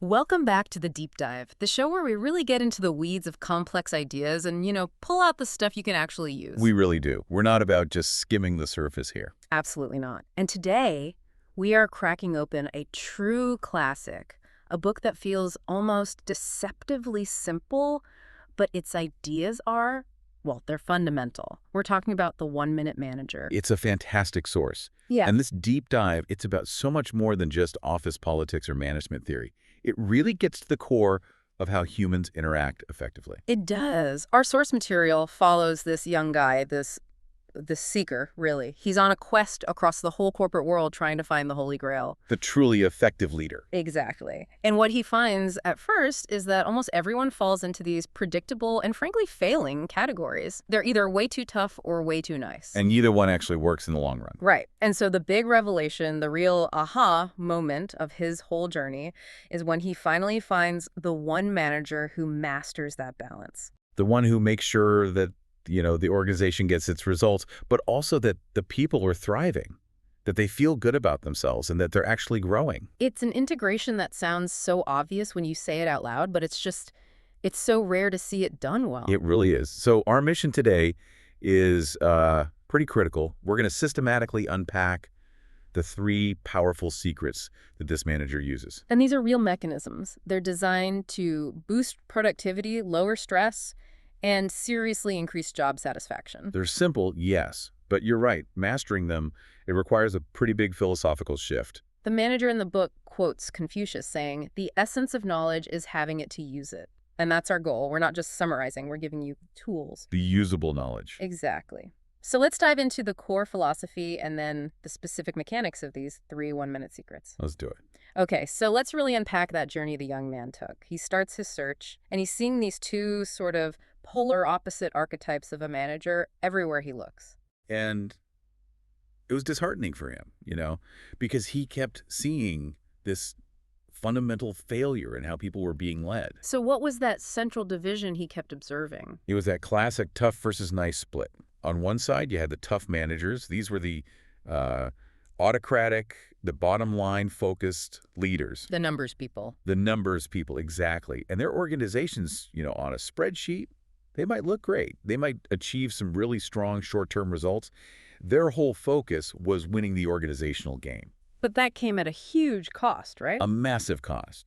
Welcome back to the Deep Dive, the show where we really get into the weeds of complex ideas and, pull out the stuff you can actually use. We really do. We're not about just skimming the surface here. Absolutely not. And today, we are cracking open a true classic, a book that feels almost deceptively simple, but its ideas are, well, they're fundamental. We're talking about The 1-Minute Manager. It's a fantastic source. Yeah. And this deep dive, it's about so much more than just office politics or management theory. It really gets to the core of how humans interact effectively. It does. Our source material follows this young guy, this seeker, really. He's on a quest across the whole corporate world trying to find the Holy Grail. The truly effective leader. Exactly. And what he finds at first is that almost everyone falls into these predictable and frankly failing categories. They're either way too tough or way too nice. And neither one actually works in the long run. Right. And so the big revelation, the real aha moment of his whole journey is when he finally finds the one manager who masters that balance. The one who makes sure that the organization gets its results, but also that the people are thriving, that they feel good about themselves and that they're actually growing. It's an integration that sounds so obvious when you say it out loud, but it's so rare to see it done well. It really is. So our mission today is pretty critical. We're going to systematically unpack the 3 powerful secrets that this manager uses. And these are real mechanisms. They're designed to boost productivity, lower stress, and seriously increase job satisfaction. They're simple, yes, but you're right. Mastering them, it requires a pretty big philosophical shift. The manager in the book quotes Confucius saying, "The essence of knowledge is having it to use it." And that's our goal. We're not just summarizing, we're giving you tools. The usable knowledge. Exactly. So let's dive into the core philosophy and then the specific mechanics of these 3 1-minute secrets. Let's do it. Okay, so let's really unpack that journey the young man took. He starts his search, and he's seeing these 2 sort of polar opposite archetypes of a manager everywhere he looks. And it was disheartening for him, because he kept seeing this fundamental failure in how people were being led. So what was that central division he kept observing? It was that classic tough versus nice split. On one side, you had the tough managers. These were the autocratic, the bottom line focused leaders. The numbers people. The numbers people, exactly. And their organizations, on a spreadsheet, they might look great. They might achieve some really strong short-term results. Their whole focus was winning the organizational game. But that came at a huge cost, right? A massive cost.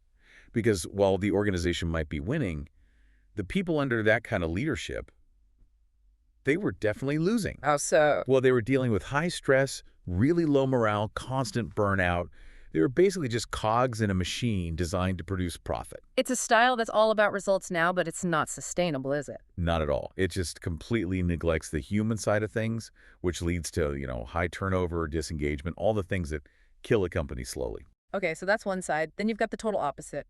Because while the organization might be winning, the people under that kind of leadership, they were definitely losing. How so? Well, they were dealing with high stress, really low morale, constant burnout. They were basically just cogs in a machine designed to produce profit. It's a style that's all about results now, but it's not sustainable, is it? Not at all. It just completely neglects the human side of things, which leads to, high turnover, disengagement, all the things that kill a company slowly. Okay, so that's one side. Then you've got the total opposite.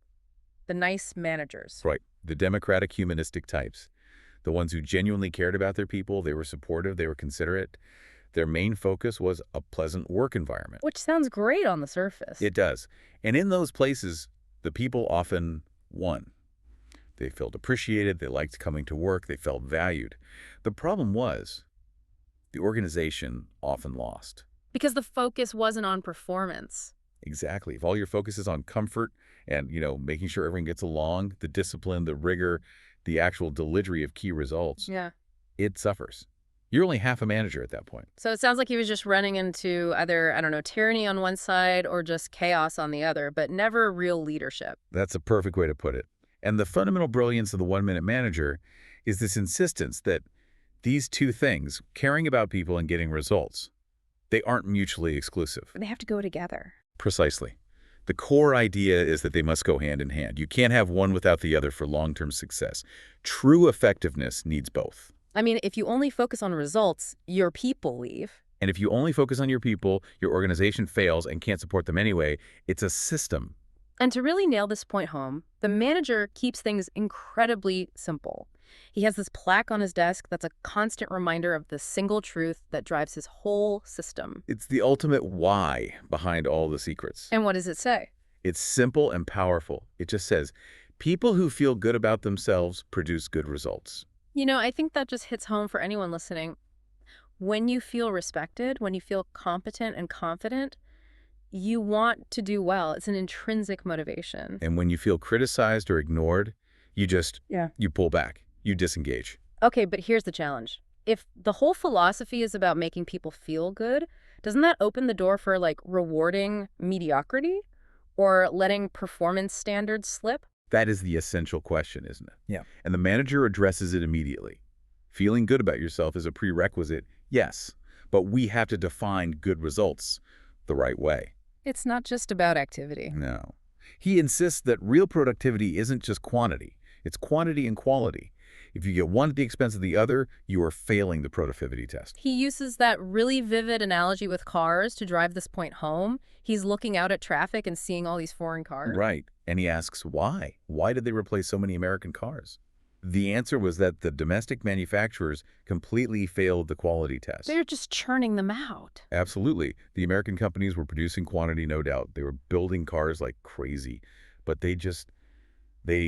The nice managers. Right. The democratic humanistic types. The ones who genuinely cared about their people, they were supportive, they were considerate. Their main focus was a pleasant work environment. Which sounds great on the surface. It does. And in those places, the people often won. They felt appreciated, they liked coming to work, they felt valued. The problem was the organization often lost. Because the focus wasn't on performance. Exactly. If all your focus is on comfort and, making sure everyone gets along, the discipline, the rigor, the actual delivery of key results, it suffers. You're only half a manager at that point. So it sounds like he was just running into either, tyranny on one side or just chaos on the other, but never real leadership. That's a perfect way to put it. And the fundamental brilliance of the 1-minute manager is this insistence that these 2 things, caring about people and getting results, they aren't mutually exclusive. They have to go together. Precisely. The core idea is that they must go hand in hand. You can't have one without the other for long-term success. True effectiveness needs both. I mean, if you only focus on results, your people leave. And if you only focus on your people, your organization fails and can't support them anyway. It's a system. And to really nail this point home, the manager keeps things incredibly simple. He has this plaque on his desk that's a constant reminder of the single truth that drives his whole system. It's the ultimate why behind all the secrets. And what does it say? It's simple and powerful. It just says, people who feel good about themselves produce good results. I think that just hits home for anyone listening. When you feel respected, when you feel competent and confident, You want to do well. It's an intrinsic motivation. And when you feel criticized or ignored, Yeah. you pull back. You disengage. Okay, but here's the challenge. If the whole philosophy is about making people feel good, doesn't that open the door for, like, rewarding mediocrity or letting performance standards slip? That is the essential question, isn't it? Yeah. And the manager addresses it immediately. Feeling good about yourself is a prerequisite, yes, but we have to define good results the right way. It's not just about activity. No. He insists that real productivity isn't just quantity. It's quantity and quality. If you get one at the expense of the other, you are failing the productivity test. He uses that really vivid analogy with cars to drive this point home. He's looking out at traffic and seeing all these foreign cars. Right. And he asks, why? Why did they replace so many American cars? The answer was that the domestic manufacturers completely failed the quality test. They're just churning them out. Absolutely. The American companies were producing quantity, no doubt. They were building cars like crazy, but they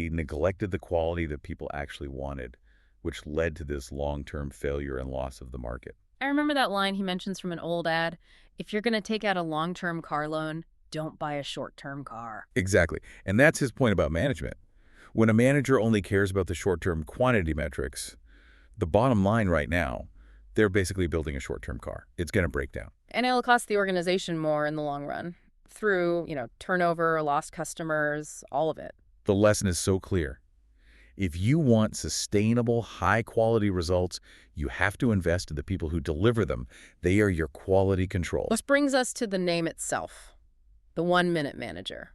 neglected the quality that people actually wanted, which led to this long-term failure and loss of the market. I remember that line he mentions from an old ad. If you're going to take out a long-term car loan, don't buy a short-term car. Exactly. And that's his point about management. When a manager only cares about the short-term quantity metrics, the bottom line right now, they're basically building a short-term car. It's going to break down. And it'll cost the organization more in the long run through, turnover, lost customers, all of it. The lesson is so clear. If you want sustainable, high-quality results, you have to invest in the people who deliver them. They are your quality control. Which brings us to the name itself, the 1-minute manager.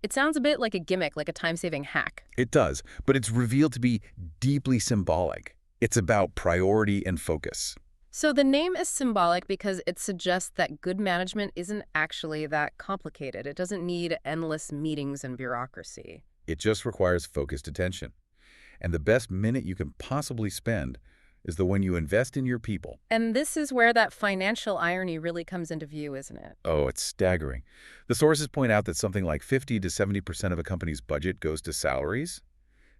It sounds a bit like a gimmick, like a time-saving hack. It does, but it's revealed to be deeply symbolic. It's about priority and focus. So the name is symbolic because it suggests that good management isn't actually that complicated. It doesn't need endless meetings and bureaucracy. It just requires focused attention. And the best minute you can possibly spend is the one you invest in your people. And this is where that financial irony really comes into view, isn't it? Oh, it's staggering. The sources point out that something like 50 to 70% of a company's budget goes to salaries.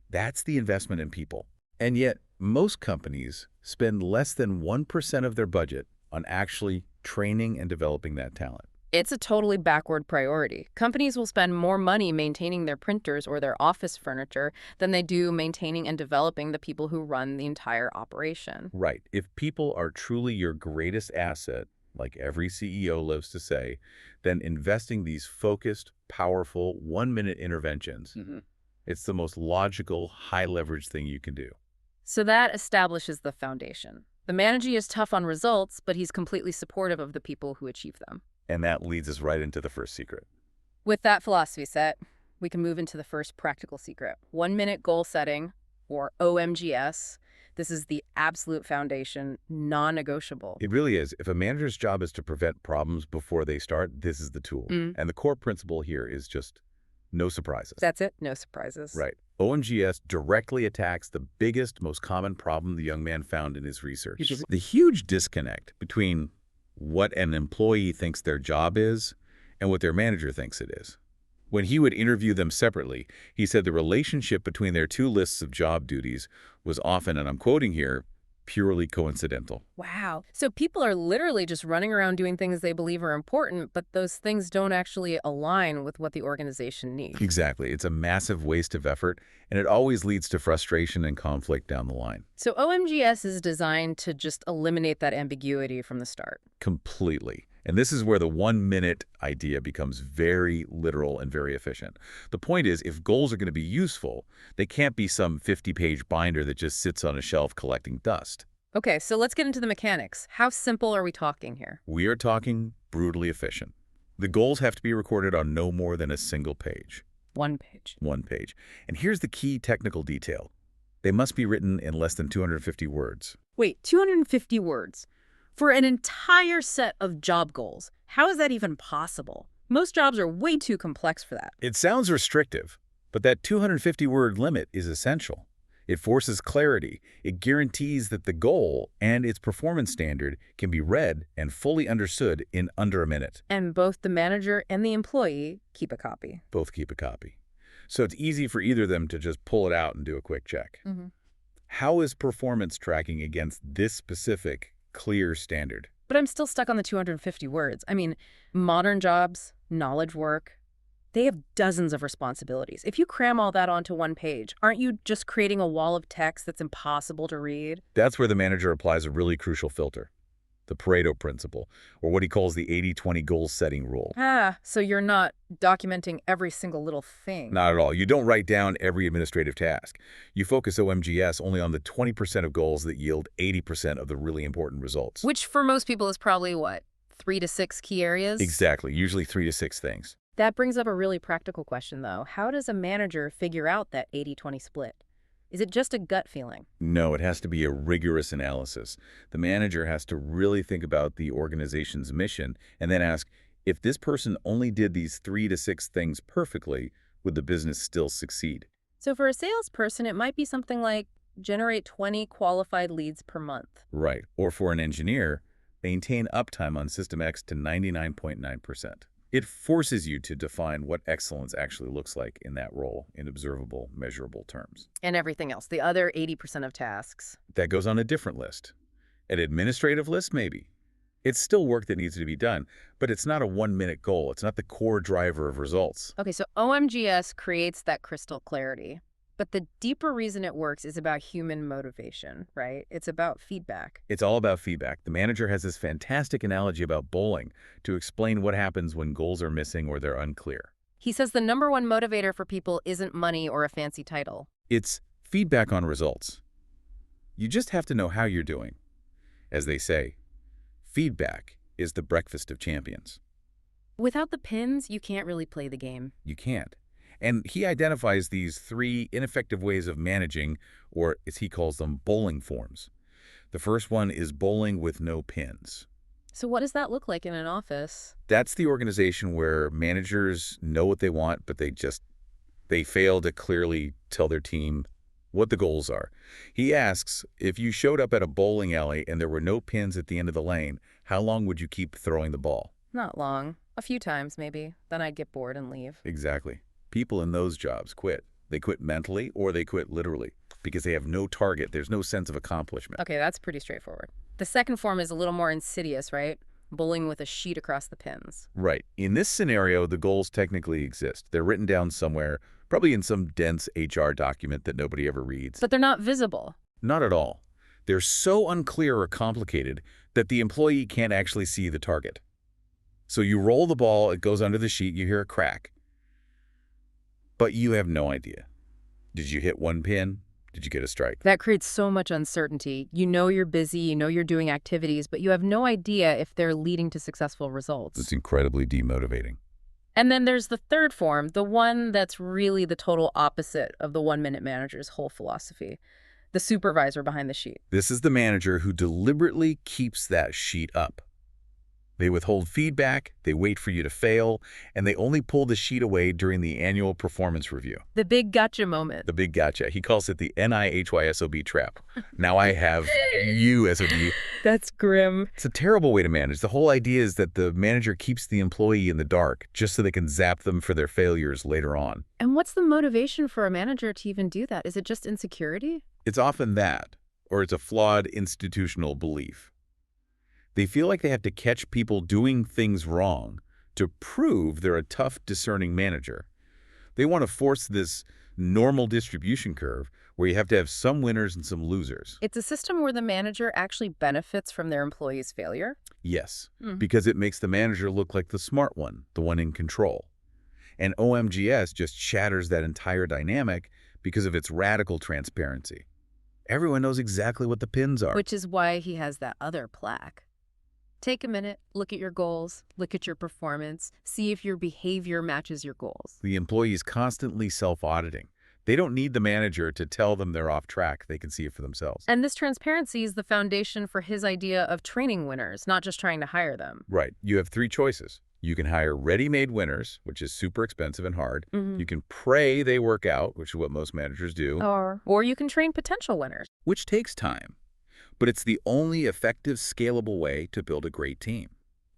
That's the investment in people. And yet, most companies spend less than 1% of their budget on actually training and developing that talent. It's a totally backward priority. Companies will spend more money maintaining their printers or their office furniture than they do maintaining and developing the people who run the entire operation. Right. If people are truly your greatest asset, like every CEO loves to say, then investing these focused, powerful, 1-minute interventions, it's the most logical, high-leverage thing you can do. So that establishes the foundation. The manager is tough on results, but he's completely supportive of the people who achieve them. And that leads us right into the first secret. With that philosophy set, we can move into the first practical secret. 1-minute goal setting, or OMGS. This is the absolute foundation, non-negotiable. It really is. If a manager's job is to prevent problems before they start, this is the tool. And the core principle here is just no surprises. That's it, no surprises. Right. OMGS directly attacks the biggest, most common problem the young man found in his research. The huge disconnect between what an employee thinks their job is and what their manager thinks it is. When he would interview them separately, he said the relationship between their two lists of job duties was often, and I'm quoting here, purely coincidental. Wow. So people are literally just running around doing things they believe are important, but those things don't actually align with what the organization needs. Exactly. It's a massive waste of effort, and it always leads to frustration and conflict down the line. So OMGS is designed to just eliminate that ambiguity from the start. Completely. And this is where the 1-minute idea becomes very literal and very efficient. The point is, if goals are going to be useful, they can't be some 50-page binder that just sits on a shelf collecting dust. Okay, so let's get into the mechanics. How simple are we talking here? We are talking brutally efficient. The goals have to be recorded on no more than a single page. 1 page. 1 page. And here's the key technical detail. They must be written in less than 250 words. Wait, 250 words? For an entire set of job goals. How is that even possible? Most jobs are way too complex for that. It sounds restrictive, but that 250-word limit is essential. It forces clarity. It guarantees that the goal and its performance standard can be read and fully understood in under a minute. And both the manager and the employee keep a copy. Both keep a copy. So it's easy for either of them to just pull it out and do a quick check. How is performance tracking against this specific clear standard? But I'm still stuck on the 250 words. I mean, modern jobs, knowledge work. They have dozens of responsibilities. If you cram all that onto one page, aren't you just creating a wall of text that's impossible to read? That's where the manager applies a really crucial filter, the Pareto principle, or what he calls the 80-20 goal setting rule. So you're not documenting every single little thing. Not at all. You don't write down every administrative task. You focus OMGS only on the 20% of goals that yield 80% of the really important results. Which for most people is probably what, 3 to 6 key areas? Exactly, usually 3 to 6 things. That brings up a really practical question, though. How does a manager figure out that 80-20 split? Is it just a gut feeling? No, it has to be a rigorous analysis. The manager has to really think about the organization's mission and then ask, if this person only did these 3 to 6 things perfectly, would the business still succeed? So for a salesperson, it might be something like generate 20 qualified leads per month. Right. Or for an engineer, maintain uptime on System X to 99.9%. It forces you to define what excellence actually looks like in that role in observable, measurable terms. And everything else, the other 80% of tasks. That goes on a different list. An administrative list, maybe. It's still work that needs to be done, but it's not a one-minute goal. It's not the core driver of results. Okay, so OMGS creates that crystal clarity. But the deeper reason it works is about human motivation, right? It's about feedback. It's all about feedback. The manager has this fantastic analogy about bowling to explain what happens when goals are missing or they're unclear. He says the number one motivator for people isn't money or a fancy title. It's feedback on results. You just have to know how you're doing. As they say, feedback is the breakfast of champions. Without the pins, you can't really play the game. You can't. And he identifies these 3 ineffective ways of managing, or as he calls them, bowling forms. The first one is bowling with no pins. So what does that look like in an office? That's the organization where managers know what they want, but they fail to clearly tell their team what the goals are. He asks, if you showed up at a bowling alley and there were no pins at the end of the lane, how long would you keep throwing the ball? Not long. A few times, maybe. Then I'd get bored and leave. Exactly. People in those jobs quit. They quit mentally or they quit literally because they have no target. There's no sense of accomplishment. Okay, that's pretty straightforward. The second form is a little more insidious, right? Bowling with a sheet across the pins. Right. In this scenario, the goals technically exist. They're written down somewhere, probably in some dense HR document that nobody ever reads. But they're not visible. Not at all. They're so unclear or complicated that the employee can't actually see the target. So you roll the ball, it goes under the sheet, you hear a crack. But you have no idea. Did you hit one pin? Did you get a strike? That creates so much uncertainty. You know you're busy, you know you're doing activities, but you have no idea if they're leading to successful results. It's incredibly demotivating. And then there's the third form, the one that's really the total opposite of the one-minute manager's whole philosophy. The supervisor behind the sheet. This is the manager who deliberately keeps that sheet up. They withhold feedback, they wait for you to fail, and they only pull the sheet away during the annual performance review. The big gotcha moment. The big gotcha. He calls it the NIHYSOB trap. Now I have you as a B. That's grim. It's a terrible way to manage. The whole idea is that the manager keeps the employee in the dark just so they can zap them for their failures later on. And what's the motivation for a manager to even do that? Is it just insecurity? It's often that, or it's a flawed institutional belief. They feel like they have to catch people doing things wrong to prove they're a tough, discerning manager. They want to force this normal distribution curve where you have to have some winners and some losers. It's a system where the manager actually benefits from their employees' failure? Yes, because it makes the manager look like the smart one, the one in control. And OMGS just shatters that entire dynamic because of its radical transparency. Everyone knows exactly what the pins are. Which is why he has that other plaque. Take a minute, look at your goals, look at your performance, see if your behavior matches your goals. The employee is constantly self-auditing. They don't need the manager to tell them they're off track. They can see it for themselves. And this transparency is the foundation for his idea of training winners, not just trying to hire them. Right. You have 3 choices. You can hire ready-made winners, which is super expensive and hard. You can pray they work out, which is what most managers do. Or you can train potential winners. Which takes time. But it's the only effective, scalable way to build a great team.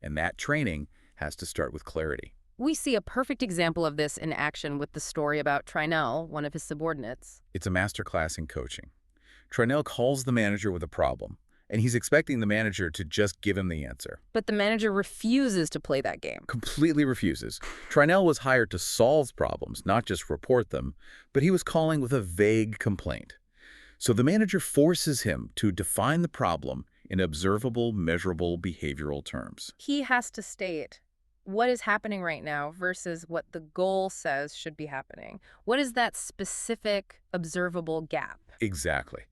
And that training has to start with clarity. We see a perfect example of this in action with the story about Trinell, one of his subordinates. It's a masterclass in coaching. Trinell calls the manager with a problem, and he's expecting the manager to just give him the answer. But the manager refuses to play that game. Completely refuses. Trinell was hired to solve problems, not just report them, but he was calling with a vague complaint. So the manager forces him to define the problem in observable, measurable behavioral terms. He has to state what is happening right now versus what the goal says should be happening. What is that specific, observable gap? Exactly.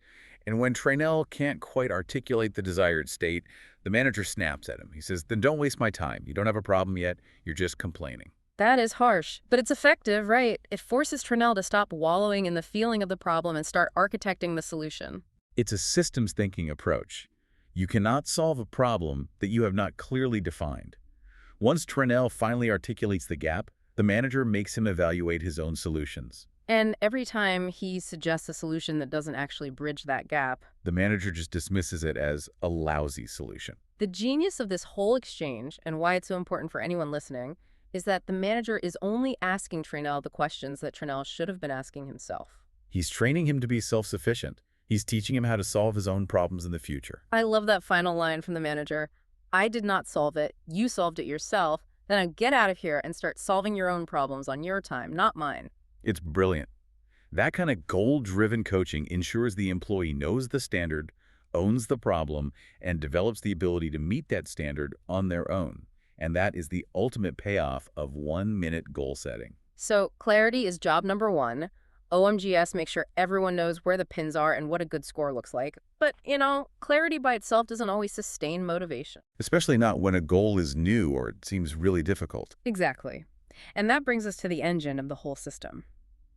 And when Trinell can't quite articulate the desired state, the manager snaps at him. He says, then don't waste my time. You don't have a problem yet. You're just complaining. That is harsh, but it's effective, right? It forces Trinell to stop wallowing in the feeling of the problem and start architecting the solution. It's a systems thinking approach. You cannot solve a problem that you have not clearly defined. Once Trinell finally articulates the gap, the manager makes him evaluate his own solutions. And every time he suggests a solution that doesn't actually bridge that gap, The manager just dismisses it as a lousy solution. the genius of this whole exchange, and why it's so important for anyone listening, is that the manager is only asking Trinell the questions that Trinell should have been asking himself. He's training him to be self-sufficient. He's teaching him how to solve his own problems in the future. I love that final line from the manager. I did not solve it. You solved it yourself. Then get out of here and start solving your own problems on your time, not mine. It's brilliant. That kind of goal-driven coaching ensures the employee knows the standard, owns the problem, and develops the ability to meet that standard on their own. And that is the ultimate payoff of 1-minute goal setting. So clarity is job number one. OMGS makes sure everyone knows where the pins are and what a good score looks like. But, clarity by itself doesn't always sustain motivation. Especially not when a goal is new or it seems really difficult. Exactly. And that brings us to the engine of the whole system.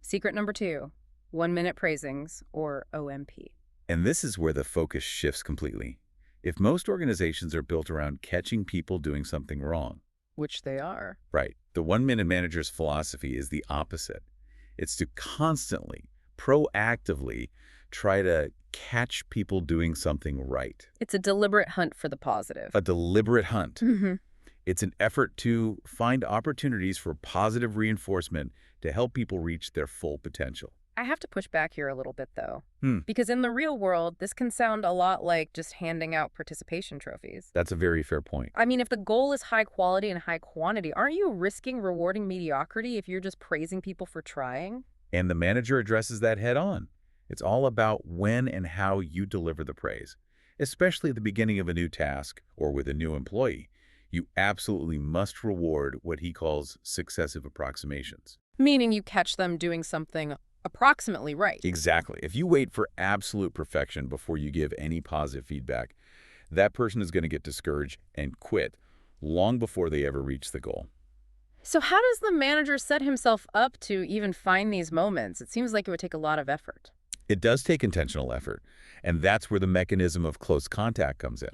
Secret number 2, 1-minute praisings, or OMP. And this is where the focus shifts completely. If most organizations are built around catching people doing something wrong, Which they are. right, the 1-minute manager's philosophy is the opposite. It's to constantly, proactively try to catch people doing something right. It's a deliberate hunt for the positive. A deliberate hunt. Mm-hmm. It's an effort to find opportunities for positive reinforcement to help people reach their full potential. I have to push back here a little bit, though. Hmm. Because in the real world, this can sound a lot like just handing out participation trophies. That's a very fair point. I mean, if the goal is high quality and high quantity, aren't you risking rewarding mediocrity if you're just praising people for trying? And the manager addresses that head on. It's all about when and how you deliver the praise, especially at the beginning of a new task or with a new employee. You absolutely must reward what he calls successive approximations. Meaning you catch them doing something approximately right. Exactly. If you wait for absolute perfection before you give any positive feedback, that person is going to get discouraged and quit long before they ever reach the goal. So how does the manager set himself up to even find these moments? It seems like it would take a lot of effort. It does take intentional effort, and that's where the mechanism of close contact comes in.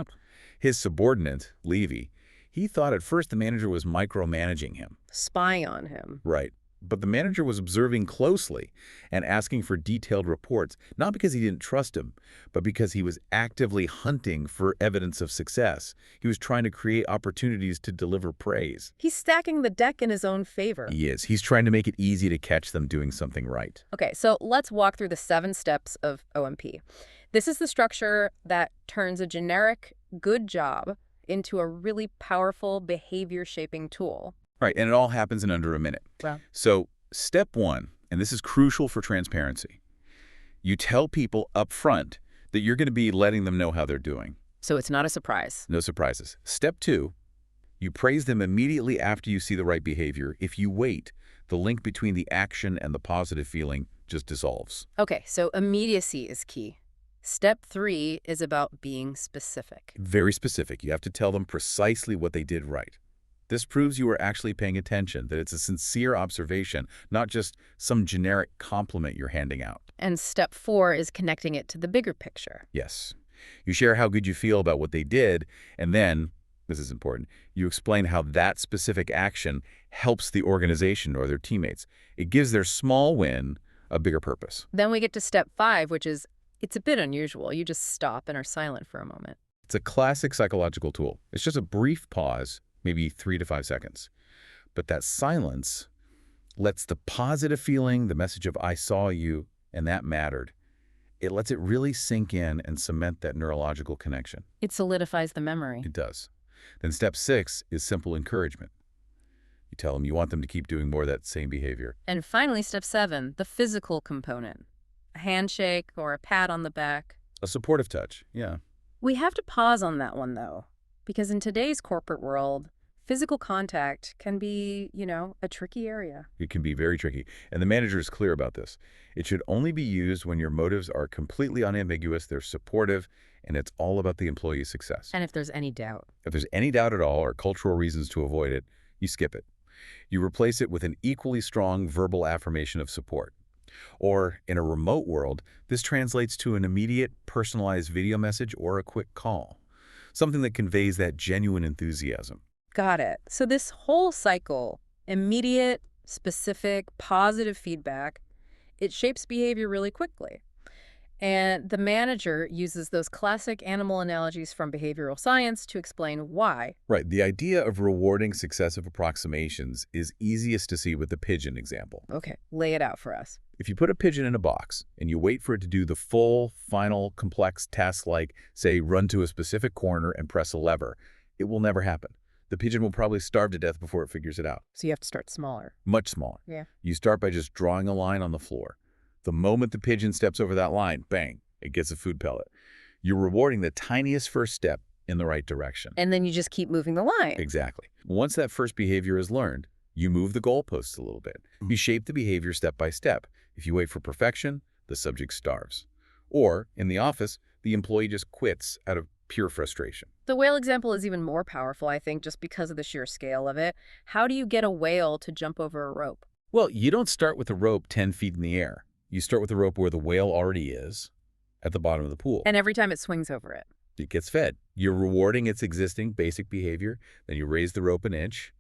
His subordinate, Levy, he thought at first the manager was micromanaging him. Spying on him. Right. But the manager was observing closely and asking for detailed reports, not because he didn't trust him, but because he was actively hunting for evidence of success. He was trying to create opportunities to deliver praise. He's stacking the deck in his own favor. He is. He's trying to make it easy to catch them doing something right. Okay, so let's walk through the 7 steps of OMP. This is the structure that turns a generic good job into a really powerful behavior-shaping tool. Right, and it all happens in under a minute. Wow. So step 1, and this is crucial for transparency, you tell people up front that you're going to be letting them know how they're doing. So it's not a surprise. No surprises. Step 2, you praise them immediately after you see the right behavior. If you wait, the link between the action and the positive feeling just dissolves. Okay, so immediacy is key. Step 3 is about being specific. Very specific. You have to tell them precisely what they did right. This proves you are actually paying attention, that it's a sincere observation, not just some generic compliment you're handing out. And step 4 is connecting it to the bigger picture. Yes. You share how good you feel about what they did, and then, this is important, you explain how that specific action helps the organization or their teammates. It gives their small win a bigger purpose. Then we get to step 5, which is, it's a bit unusual. You just stop and are silent for a moment. It's a classic psychological tool. It's just a brief pause, maybe 3 to 5 seconds. But that silence lets the positive feeling, the message of I saw you and that mattered, It lets it really sink in and cement that neurological connection. It solidifies the memory. It does. Then step 6 is simple encouragement. You tell them you want them to keep doing more of that same behavior. And finally, step 7, the physical component. A handshake or a pat on the back. A supportive touch, yeah. We have to pause on that one, though, because in today's corporate world, physical contact can be, a tricky area. It can be very tricky, and the manager is clear about this. It should only be used when your motives are completely unambiguous, they're supportive, and it's all about the employee's success. And if there's any doubt. If there's any doubt at all or cultural reasons to avoid it, you skip it. You replace it with an equally strong verbal affirmation of support. Or, in a remote world, this translates to an immediate, personalized video message or a quick call, something that conveys that genuine enthusiasm. Got it. So this whole cycle, immediate, specific, positive feedback, it shapes behavior really quickly. And the manager uses those classic animal analogies from behavioral science to explain why. Right. The idea of rewarding successive approximations is easiest to see with the pigeon example. Okay, lay it out for us. If you put a pigeon in a box and you wait for it to do the full, final, complex task like, say, run to a specific corner and press a lever, it will never happen. The pigeon will probably starve to death before it figures it out. So you have to start smaller. Much smaller. Yeah. You start by just drawing a line on the floor. The moment the pigeon steps over that line, bang, it gets a food pellet. You're rewarding the tiniest first step in the right direction. And then you just keep moving the line. Exactly. Once that first behavior is learned, you move the goalposts a little bit. You shape the behavior step by step. If you wait for perfection, the subject starves. Or, in the office, the employee just quits out of pure frustration. The whale example is even more powerful, I think, just because of the sheer scale of it. How do you get a whale to jump over a rope? Well, you don't start with a rope 10 feet in the air. You start with the rope where the whale already is, at the bottom of the pool. And every time it swings over it. It gets fed. You're rewarding its existing basic behavior. Then you raise the rope an inch.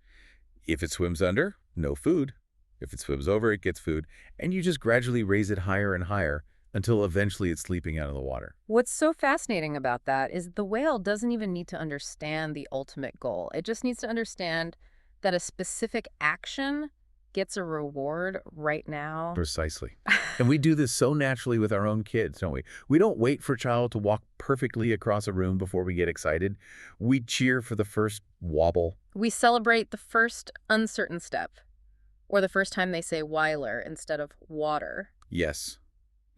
If it swims under, no food. If it swims over, it gets food. And you just gradually raise it higher and higher until eventually it's leaping out of the water. What's so fascinating about that is the whale doesn't even need to understand the ultimate goal. It just needs to understand that a specific action gets a reward right now. Precisely. And we do this so naturally with our own kids, don't we? We don't wait for a child to walk perfectly across a room before we get excited. We cheer for the first wobble. We celebrate the first uncertain step, or the first time they say Weiler instead of water. Yes,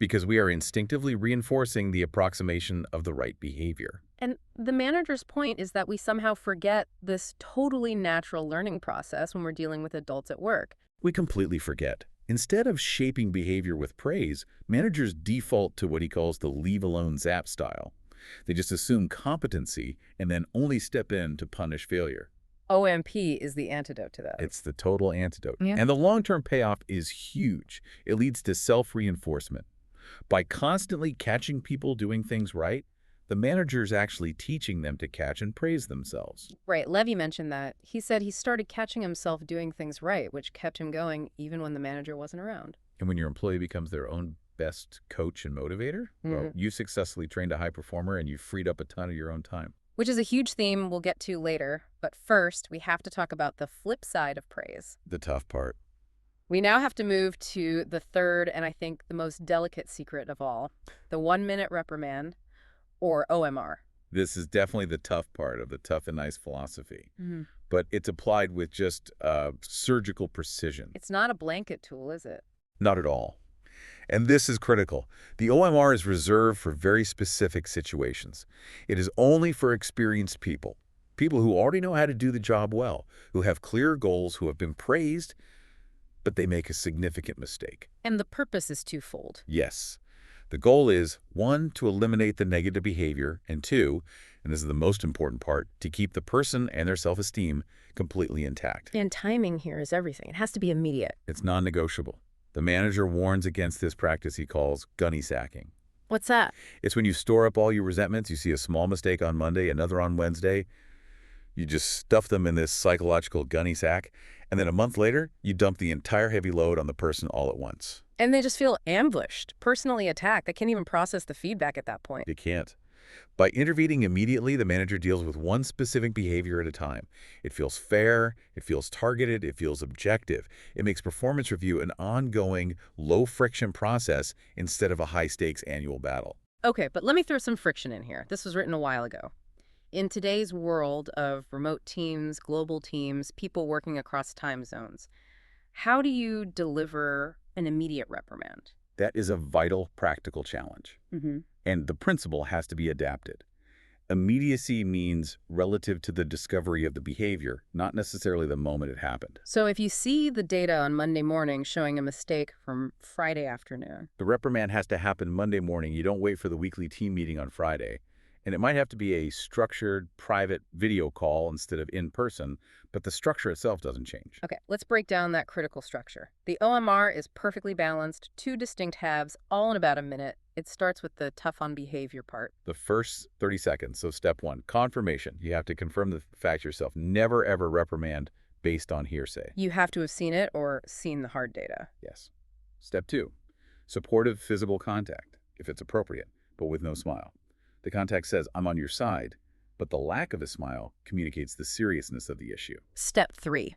because we are instinctively reinforcing the approximation of the right behavior. And the manager's point is that we somehow forget this totally natural learning process when we're dealing with adults at work. We completely forget. Instead of shaping behavior with praise, managers default to what he calls the leave-alone zap style. They just assume competency and then only step in to punish failure. OMP is the antidote to that. It's the total antidote. Yeah. And the long-term payoff is huge. It leads to self-reinforcement. By constantly catching people doing things right, the manager's actually teaching them to catch and praise themselves. Right, Levy mentioned that. He said he started catching himself doing things right, which kept him going even when the manager wasn't around. And when your employee becomes their own best coach and motivator, well, you successfully trained a high performer and you freed up a ton of your own time. Which is a huge theme we'll get to later. But first, we have to talk about the flip side of praise. The tough part. We now have to move to the third and I think the most delicate secret of all, the 1-minute reprimand, or OMR. This is definitely the tough part of the tough and nice philosophy. But it's applied with just surgical precision. It's not a blanket tool, is it? Not at all. And this is critical. The OMR is reserved for very specific situations. It is only for experienced people, people who already know how to do the job well, who have clear goals, who have been praised, but they make a significant mistake. And the purpose is twofold. Yes. The goal is, 1, to eliminate the negative behavior, and 2, and this is the most important part, to keep the person and their self-esteem completely intact. And timing here is everything. It has to be immediate. It's non-negotiable. The manager warns against this practice he calls gunny sacking. What's that? It's when you store up all your resentments, you see a small mistake on Monday, another on Wednesday, you just stuff them in this psychological gunny sack, and then a month later, you dump the entire heavy load on the person all at once. And they just feel ambushed, personally attacked. They can't even process the feedback at that point. You can't. By intervening immediately, the manager deals with one specific behavior at a time. It feels fair, it feels targeted, it feels objective. It makes performance review an ongoing, low-friction process instead of a high-stakes annual battle. Okay, but let me throw some friction in here. This was written a while ago. In today's world of remote teams, global teams, people working across time zones, how do you deliver an immediate reprimand? That is a vital practical challenge, Mm-hmm. and the principle has to be adapted. Immediacy means relative to the discovery of the behavior, not necessarily the moment it happened. So if you see the data on Monday morning showing a mistake from Friday afternoon. The reprimand has to happen Monday morning. You don't wait for the weekly team meeting on Friday. And it might have to be a structured, private video call instead of in person, but the structure itself doesn't change. Okay, let's break down that critical structure. The OMR is perfectly balanced, two distinct halves, all in about a minute. It starts with the tough on behavior part. The first 30 seconds, so step one, confirmation. You have to confirm the fact yourself. Never, ever reprimand based on hearsay. You have to have seen it or seen the hard data. Yes. Step two, supportive physical contact, if it's appropriate, but with no smile. The contact says, I'm on your side, but the lack of a smile communicates the seriousness of the issue. Step 3.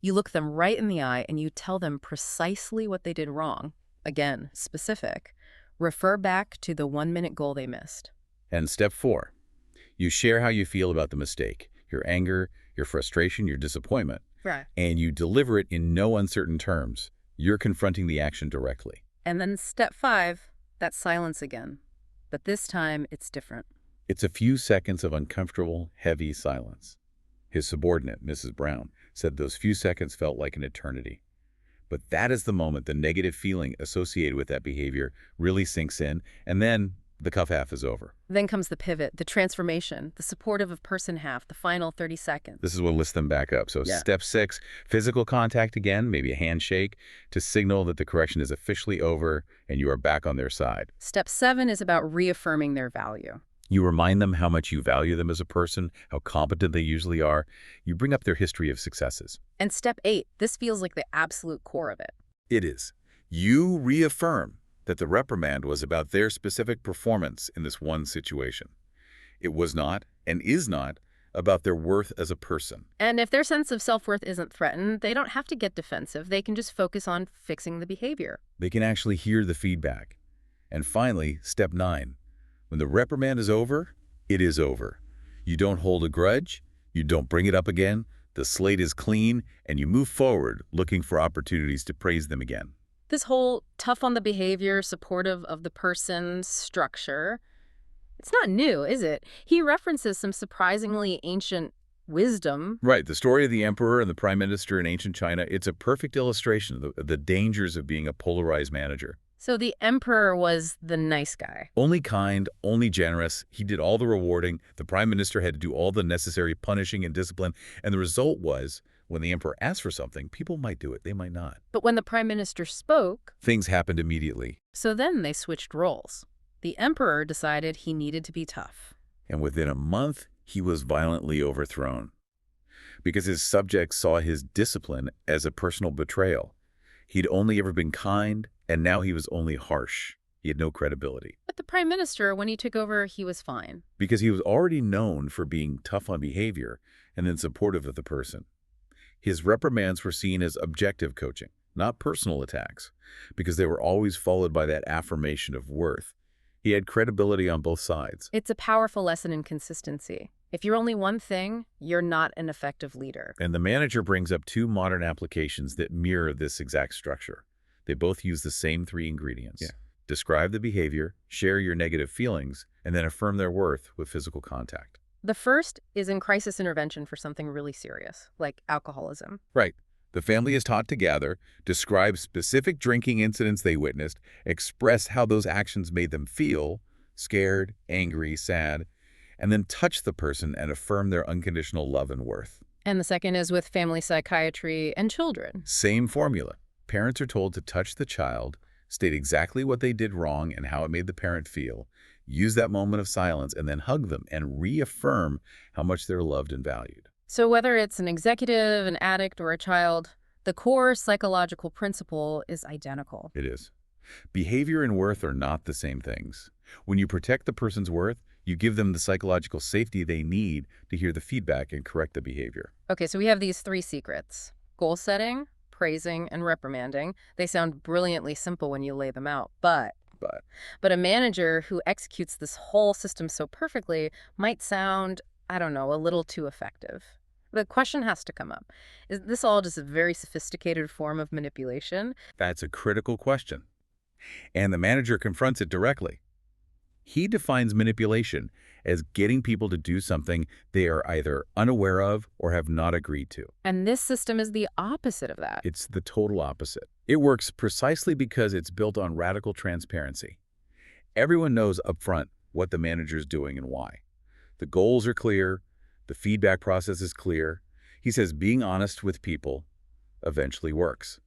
You look them right in the eye and you tell them precisely what they did wrong. Again, specific. Refer back to the 1-minute goal they missed. And step 4, you share how you feel about the mistake, your anger, your frustration, your disappointment, Right. and you deliver it in no uncertain terms. You're confronting the action directly. And then step 5, that's silence again. But this time, it's different. It's a few seconds of uncomfortable, heavy silence. His subordinate, Mrs. Brown, said those few seconds felt like an eternity. But that is the moment the negative feeling associated with that behavior really sinks in, and then the cuff half is over. Then comes the pivot, the transformation, the supportive of person half, the final 30 seconds. This is what lifts them back up. So Yeah. step 6, physical contact again, maybe a handshake, to signal that the correction is officially over and you are back on their side. Step 7 is about reaffirming their value. You remind them how much you value them as a person, how competent they usually are. You bring up their history of successes. And step 8, this feels like the absolute core of it. It is. You reaffirm that the reprimand was about their specific performance in this one situation. It was not, and is not, about their worth as a person. And if their sense of self-worth isn't threatened, they don't have to get defensive. They can just focus on fixing the behavior. They can actually hear the feedback. And finally, step 9. When the reprimand is over, it is over. You don't hold a grudge, you don't bring it up again, the slate is clean, and you move forward looking for opportunities to praise them again. This whole tough on the behavior, supportive of the person structure, it's not new, is it? He references some surprisingly ancient wisdom. Right, the story of the emperor and the prime minister in ancient China, it's a perfect illustration of the dangers of being a polarized manager. So the emperor was the nice guy. Only kind, only generous. He did all the rewarding. The prime minister had to do all the necessary punishing and discipline. And the result was, when the emperor asked for something, people might do it, they might not. But when the prime minister spoke, Things happened immediately. so then they switched roles. The emperor decided he needed to be tough. And within a month, he was violently overthrown. Because his subjects saw his discipline as a personal betrayal. He'd only ever been kind, and now he was only harsh. He had no credibility. But the prime minister, when he took over, he was fine. Because he was already known for being tough on behavior and then supportive of the person. His reprimands were seen as objective coaching, not personal attacks, because they were always followed by that affirmation of worth. He had credibility on both sides. It's a powerful lesson in consistency. If you're only one thing, you're not an effective leader. And the manager brings up 2 modern applications that mirror this exact structure. They both use the same 3 ingredients. Yeah. Describe the behavior, share your negative feelings, and then affirm their worth with physical contact. The first is in crisis intervention for something really serious, like alcoholism. Right. The family is taught to gather, describe specific drinking incidents they witnessed, express how those actions made them feel, scared, angry, sad, and then touch the person and affirm their unconditional love and worth. And the second is with family psychiatry and children. Same formula. Parents are told to touch the child, state exactly what they did wrong and how it made the parent feel, use that moment of silence, and then hug them and reaffirm how much they're loved and valued. So whether it's an executive, an addict, or a child, the core psychological principle is identical. It is. Behavior and worth are not the same things. When you protect the person's worth, You give them the psychological safety they need to hear the feedback and correct the behavior. Okay, so we have these three secrets: goal setting, praising, and reprimanding. They sound brilliantly simple when you lay them out, But but a manager who executes this whole system so perfectly might sound, I don't know, a little too effective. The question has to come up. Is this all just a very sophisticated form of manipulation? that's a critical question. And the manager confronts it directly. He defines manipulation as getting people to do something they are either unaware of or have not agreed to. And this system is the opposite of that. It's the total opposite. It works precisely because it's built on radical transparency. Everyone knows upfront what the manager is doing and why. The goals are clear. The feedback process is clear. He says being honest with people eventually works.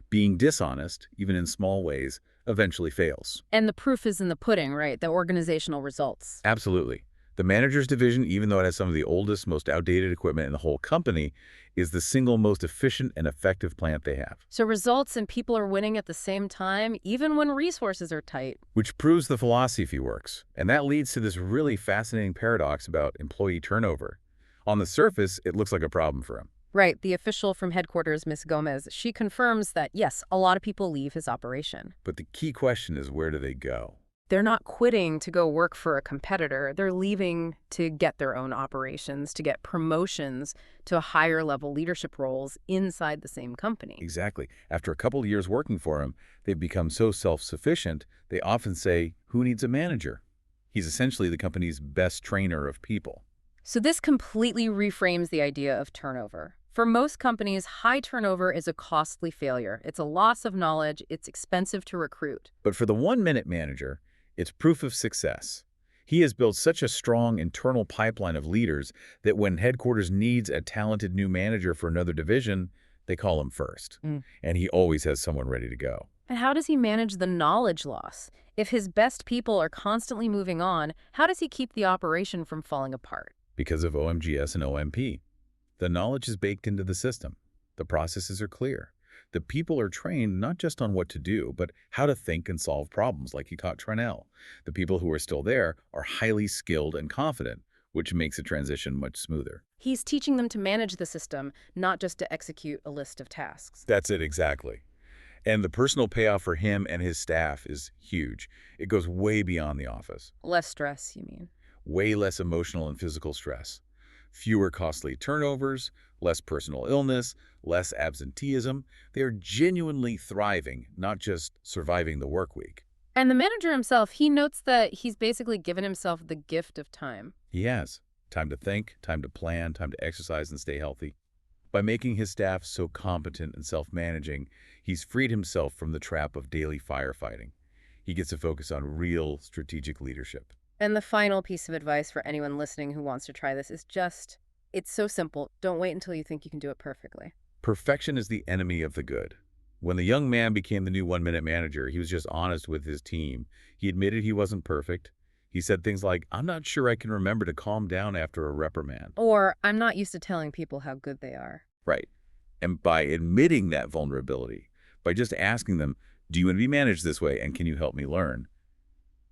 Being dishonest, even in small ways, eventually fails. And the proof is in the pudding, right? The organizational results. Absolutely. The manager's division, even though it has some of the oldest, most outdated equipment in the whole company, is the single most efficient and effective plant they have. So results and people are winning at the same time, even when resources are tight. Which proves the philosophy works. And that leads to this really fascinating paradox about employee turnover. On the surface, it looks like a problem for him. Right, the official from headquarters, Miss Gomez, she confirms that, yes, a lot of people leave his operation. But the key question is, where do they go? They're not quitting to go work for a competitor. They're leaving to get their own operations, to get promotions to higher level leadership roles inside the same company. Exactly. After a couple of years working for him, they've become so self-sufficient, they often say, who needs a manager? He's essentially the company's best trainer of people. So this completely reframes the idea of turnover. For most companies, high turnover is a costly failure. It's a loss of knowledge. It's expensive to recruit. But for the one-minute manager, it's proof of success. He has built such a strong internal pipeline of leaders that when headquarters needs a talented new manager for another division, they call him first. And he always has someone ready to go. And how does he manage the knowledge loss? If his best people are constantly moving on, how does he keep the operation from falling apart? Because of OMGS and OMP. The knowledge is baked into the system. The processes are clear. The people are trained not just on what to do, but how to think and solve problems, like he taught Tranel. The people who are still there are highly skilled and confident, which makes the transition much smoother. He's teaching them to manage the system, not just to execute a list of tasks. That's it exactly. And the personal payoff for him and his staff is huge. It goes way beyond the office. Less stress, you mean? Way less emotional and physical stress. Fewer costly turnovers, less personal illness, less absenteeism. They are genuinely thriving, not just surviving the work week. And the manager himself, he notes that he's basically given himself the gift of time. He has time to think, time to plan, time to exercise and stay healthy. By making his staff so competent and self-managing, he's freed himself from the trap of daily firefighting. He gets to focus on real strategic leadership. And the final piece of advice for anyone listening who wants to try this is just, it's so simple. Don't wait until you think you can do it perfectly. Perfection is the enemy of the good. When the young man became the new one-minute manager, he was just honest with his team. He admitted he wasn't perfect. He said things like, I'm not sure I can remember to calm down after a reprimand. Or, I'm not used to telling people how good they are. Right. And by admitting that vulnerability, by just asking them, do you want to be managed this way and can you help me learn?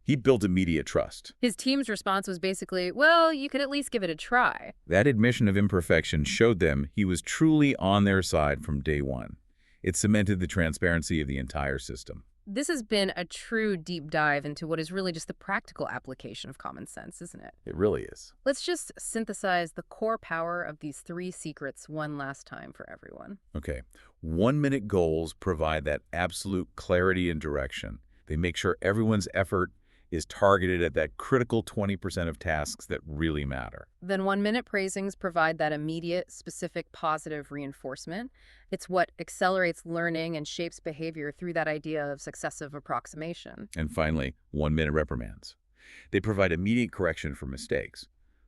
He built immediate trust. His team's response was basically, well, you could at least give it a try. That admission of imperfection showed them he was truly on their side from day one. It cemented the transparency of the entire system. This has been a true deep dive into what is really just the practical application of common sense, isn't it? It really is. Let's just synthesize the core power of these three secrets one last time for everyone. Okay. 1-minute goals provide that absolute clarity and direction. They make sure everyone's effort is targeted at that critical 20% of tasks that really matter. Then 1-minute praisings provide that immediate, specific, positive reinforcement. It's what accelerates learning and shapes behavior through that idea of successive approximation. And finally, 1-minute reprimands. They provide immediate correction for mistakes.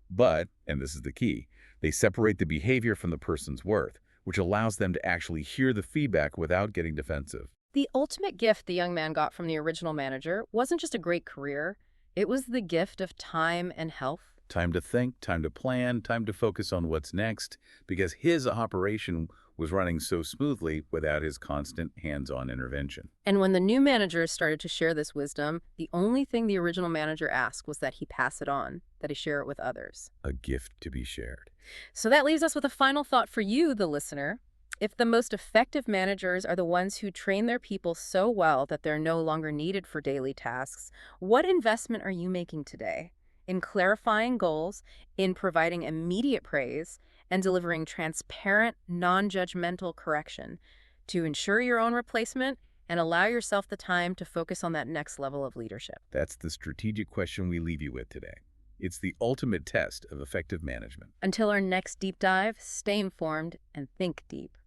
But, and this is the key, they separate the behavior from the person's worth, which allows them to actually hear the feedback without getting defensive. The ultimate gift the young man got from the original manager wasn't just a great career. It was the gift of time and health. Time to think, time to plan, time to focus on what's next, because his operation was running so smoothly without his constant hands-on intervention. And when the new manager started to share this wisdom, the only thing the original manager asked was that he pass it on, that he share it with others. A gift to be shared. So that leaves us with a final thought for you, the listener. If the most effective managers are the ones who train their people so well that they're no longer needed for daily tasks, what investment are you making today? In clarifying goals, in providing immediate praise, and delivering transparent, non-judgmental correction to ensure your own replacement and allow yourself the time to focus on that next level of leadership. That's the strategic question we leave you with today. It's the ultimate test of effective management. Until our next deep dive, stay informed and think deep.